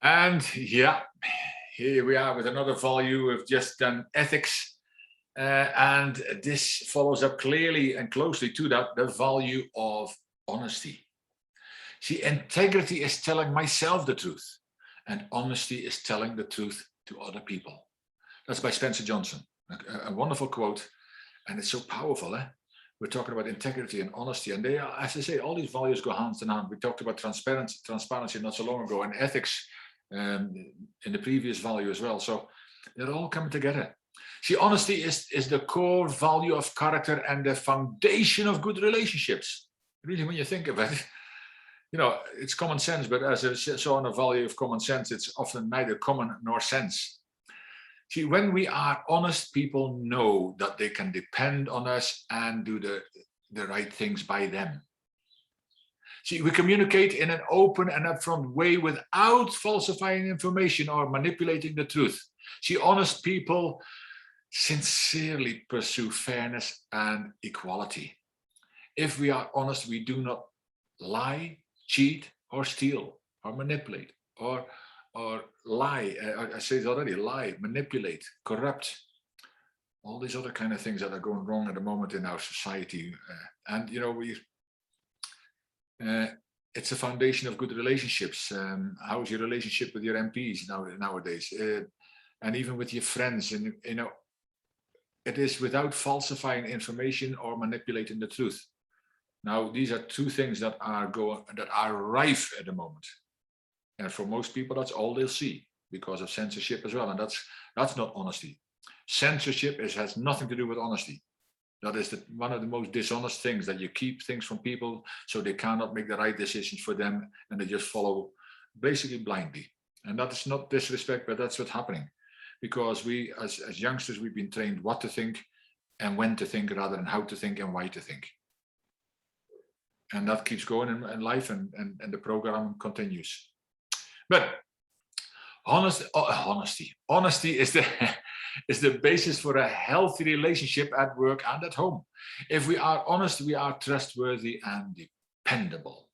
And yeah, here we are with another value. We've just done ethics. And this follows up clearly and closely to that, the value of honesty. See, integrity is telling myself the truth, and honesty is telling the truth to other people. That's by Spencer Johnson. A wonderful quote, and it's so powerful. We're talking about integrity and honesty, and they are, as I say, all these values go hand in hand. We talked about transparency not so long ago, and ethics in the previous value as well. So they're all coming together. See, honesty is the core value of character and the foundation of good relationships. Really, when you think of it, it's common sense, but as I saw in the value of common sense, it's often neither common nor sense. See, when we are honest, people know that they can depend on us and do the right things by them. See, we communicate in an open and upfront way without falsifying information or manipulating the truth. See, honest people sincerely pursue fairness and equality. If we are honest, we do not lie, cheat, or steal, or manipulate, or lie. I say it already: lie, manipulate, corrupt. All these other kind of things that are going wrong at the moment in our society, and it's a foundation of good relationships. How is your relationship with your MPs nowadays, and even with your friends? And it is without falsifying information or manipulating the truth. Now, these are two things that are rife at the moment, and for most people, that's all they'll see because of censorship as well. And that's not honesty. Censorship has nothing to do with honesty. That is one of the most dishonest things, that you keep things from people so they cannot make the right decisions for them, and they just follow basically blindly. And that is not disrespect, but that's what's happening. Because we, as youngsters, we've been trained what to think and when to think rather than how to think and why to think. And that keeps going in life, and the program continues. But honesty is the basis for a healthy relationship at work and at home. If we are honest, we are trustworthy and dependable.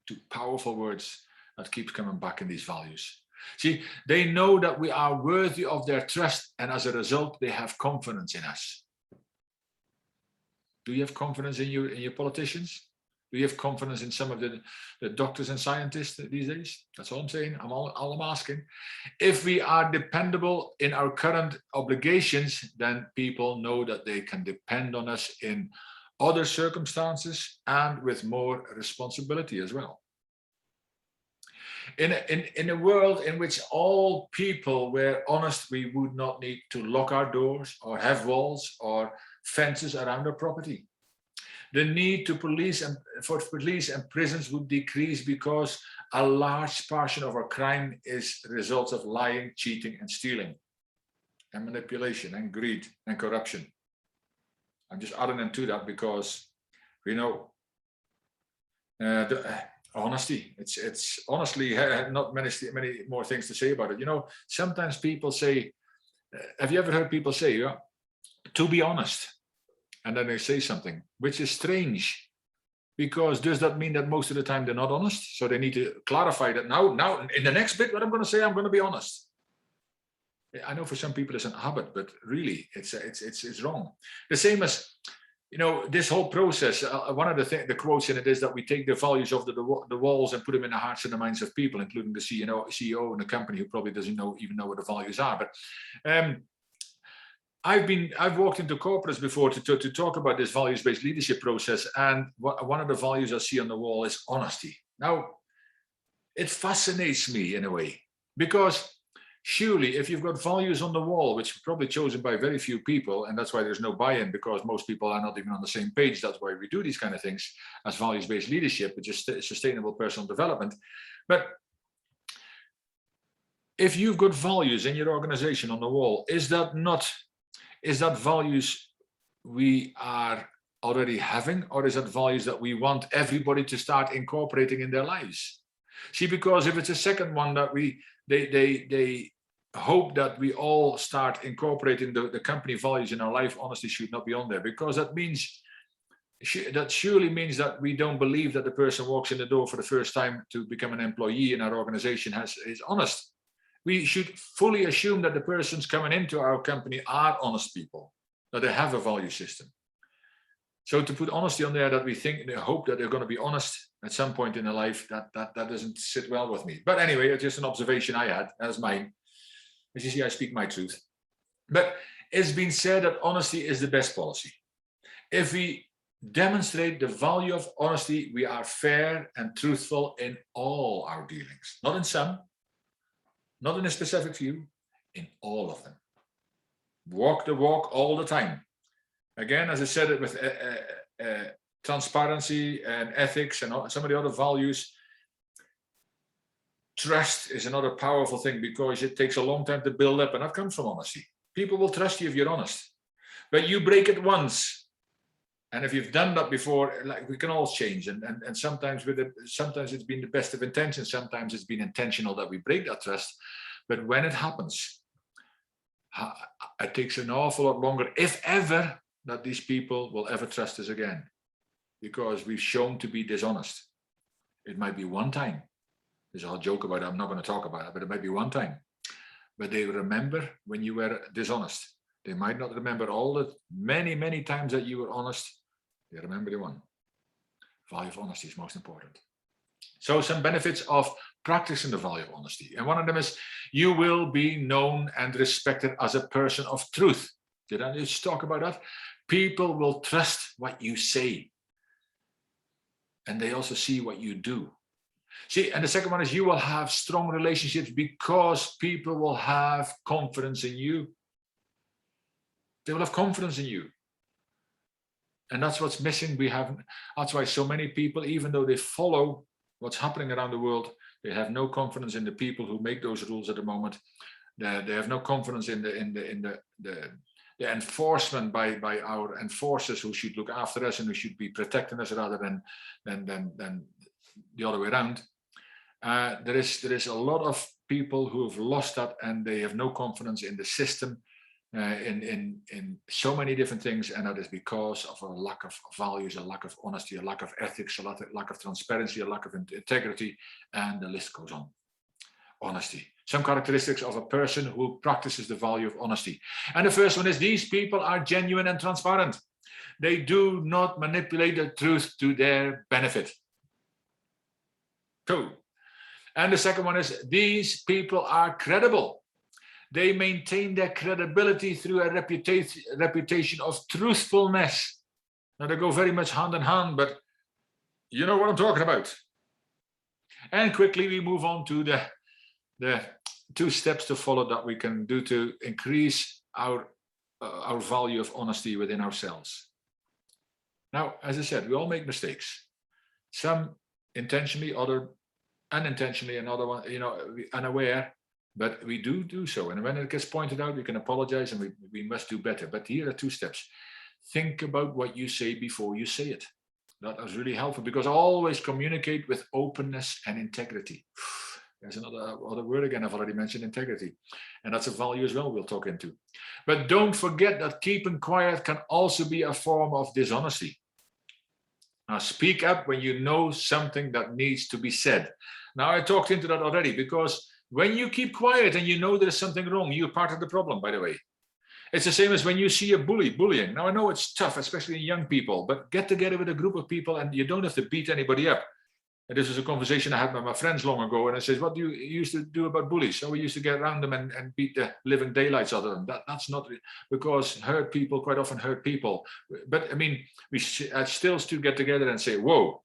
Two powerful words that keep coming back in these values. See, they know that we are worthy of their trust, and as a result, they have confidence in us. Do you have confidence in your politicians? Do you have confidence in some of the doctors and scientists these days? That's all I'm saying. All I'm asking. If we are dependable in our current obligations, then people know that they can depend on us in other circumstances and with more responsibility as well. In a world in which all people were honest, we would not need to lock our doors or have walls or fences around our property. The need for police and prisons would decrease because a large portion of our crime is the result of lying, cheating, and stealing, and manipulation, and greed, and corruption. I'm just adding into that because we know honesty. It's honestly not many more things to say about it. Sometimes people say, have you ever heard people say, to be honest? And then they say something, which is strange, because does that mean that most of the time they're not honest? So they need to clarify that now in the next bit, what I'm going to say, I'm going to be honest. I know for some people it's an habit, but really it's wrong. The same as, this whole process, one of the quotes in it is that we take the values of the walls and put them in the hearts and the minds of people, including the CEO in the company, who probably doesn't even know what the values are. But I've walked into corporates before to talk about this values-based leadership process, and one of the values I see on the wall is honesty. Now, it fascinates me in a way, because surely if you've got values on the wall, which are probably chosen by very few people, and that's why there's no buy-in, because most people are not even on the same page. That's why we do these kind of things as values-based leadership, which is sustainable personal development. But if you've got values in your organization on the wall, is that values we are already having, or is that values that we want everybody to start incorporating in their lives? See, because if it's a second one that they hope that we all start incorporating the company values in our life, honesty should not be on there, because that means that surely means that we don't believe that the person walks in the door for the first time to become an employee in our organization is honest. We should fully assume that the persons coming into our company are honest people, that they have a value system. So to put honesty on there, that we think, they hope that they're going to be honest at some point in their life, that doesn't sit well with me. But anyway, it's just an observation I had as mine. As you see, I speak my truth. But it's been said that honesty is the best policy. If we demonstrate the value of honesty, we are fair and truthful in all our dealings, not in some, not in a specific few, in all of them. Walk the walk all the time. Again, as I said it with transparency and ethics and some of the other values, trust is another powerful thing because it takes a long time to build up, and that comes from honesty. People will trust you if you're honest, but you break it once. And if you've done that before, like, we can all change, and sometimes sometimes it's been the best of intentions, sometimes it's been intentional that we break that trust. But when it happens, it takes an awful lot longer, if ever, that these people will ever trust us again, because we've shown to be dishonest. It might be one time. There's a whole joke about it. I'm not going to talk about it, but it might be one time. But they remember when you were dishonest. They might not remember all the many, many times that you were honest. They remember the one. Value of honesty is most important. So some benefits of practicing the value of honesty. And one of them is you will be known and respected as a person of truth. Did I just talk about that? People will trust what you say. And they also see what you do. See, and the second one is you will have strong relationships because people will have confidence in you. They will have confidence in you. And that's what's missing. That's why so many people, even though they follow what's happening around the world, they have no confidence in the people who make those rules at the moment. They have no confidence in the enforcement by our enforcers who should look after us and who should be protecting us rather than the other way around. There is a lot of people who have lost that, and they have no confidence in the system, in so many different things, and that is because of a lack of values, a lack of honesty, a lack of ethics, a lack of transparency, a lack of integrity, and the list goes on. Honesty. Some characteristics of a person who practices the value of honesty. And the first one is these people are genuine and transparent. They do not manipulate the truth to their benefit. Cool. And the second one is these people are credible. They maintain their credibility through a reputation of truthfulness. Now, they go very much hand in hand, but you know what I'm talking about. And quickly we move on to the 2 steps to follow that we can do to increase our value of honesty within ourselves. Now, as I said, we all make mistakes. Some intentionally, other unintentionally, another one, unaware. But we do so. And when it gets pointed out, we can apologize and we must do better. But here are 2 steps. Think about what you say before you say it. That is really helpful because always communicate with openness and integrity. There's another word again, I've already mentioned integrity. And that's a value as well we'll talk into. But don't forget that keeping quiet can also be a form of dishonesty. Now, speak up when you know something that needs to be said. Now, I talked into that already because when you keep quiet and you know there's something wrong, you're part of the problem, by the way. It's the same as when you see a bullying. Now, I know it's tough, especially in young people, but get together with a group of people and you don't have to beat anybody up. And this was a conversation I had with my friends long ago, and I said, what do you used to do about bullies? So we used to get around them and beat the living daylights out of them. That's not because hurt people quite often hurt people. But I mean, we still get together and say, whoa,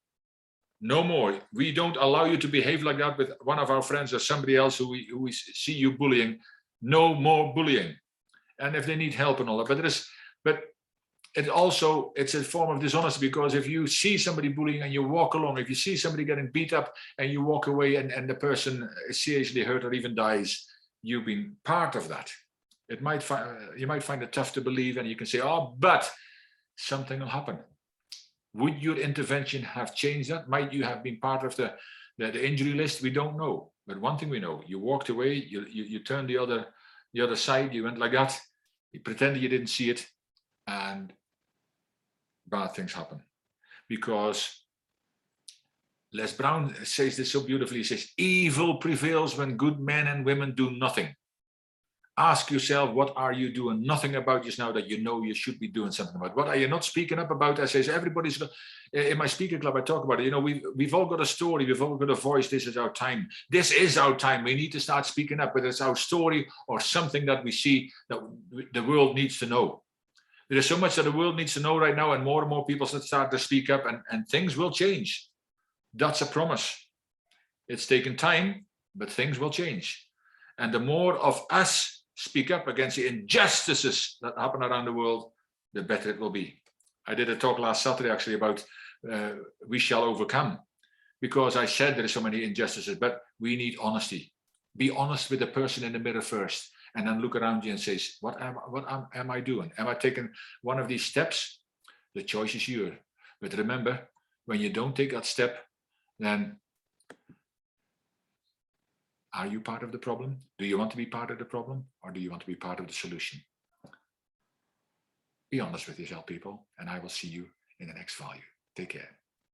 no more. We don't allow you to behave like that with one of our friends or somebody else who we see you bullying. No more bullying. And if they need help and all that, but it's a form of dishonesty because if you see somebody bullying and you walk along, if you see somebody getting beat up and you walk away and the person is seriously hurt or even dies, you've been part of that. You might find it tough to believe, and you can say, oh, but something will happen. Would your intervention have changed that? Might you have been part of the injury list? We don't know. But one thing we know, you walked away, you turned the other side, you went like that, you pretended you didn't see it, and bad things happen. because Les Brown says this so beautifully. He says, evil prevails when good men and women do nothing. Ask yourself, what are you doing nothing about just now that you know you should be doing something about? What are you not speaking up about? I say, everybody's in my speaker club, I talk about it. You know, we've all got a story, we've all got a voice. This is our time. This is our time. We need to start speaking up, whether it's our story or something that we see that the world needs to know. There is so much that the world needs to know right now, and more people start to speak up, and things will change. That's a promise. It's taken time, but things will change. And the more of us speak up against the injustices that happen around the world, the better it will be. I did a talk last Saturday actually about we shall overcome, because I said there are so many injustices, but we need honesty. Be honest with the person in the mirror first, and then look around you and say, what am I doing? Am I taking one of these steps? The choice is yours. But remember, when you don't take that step, then are you part of the problem? Do you want to be part of the problem, or do you want to be part of the solution? Be honest with yourself, people, and I will see you in the next value. Take care.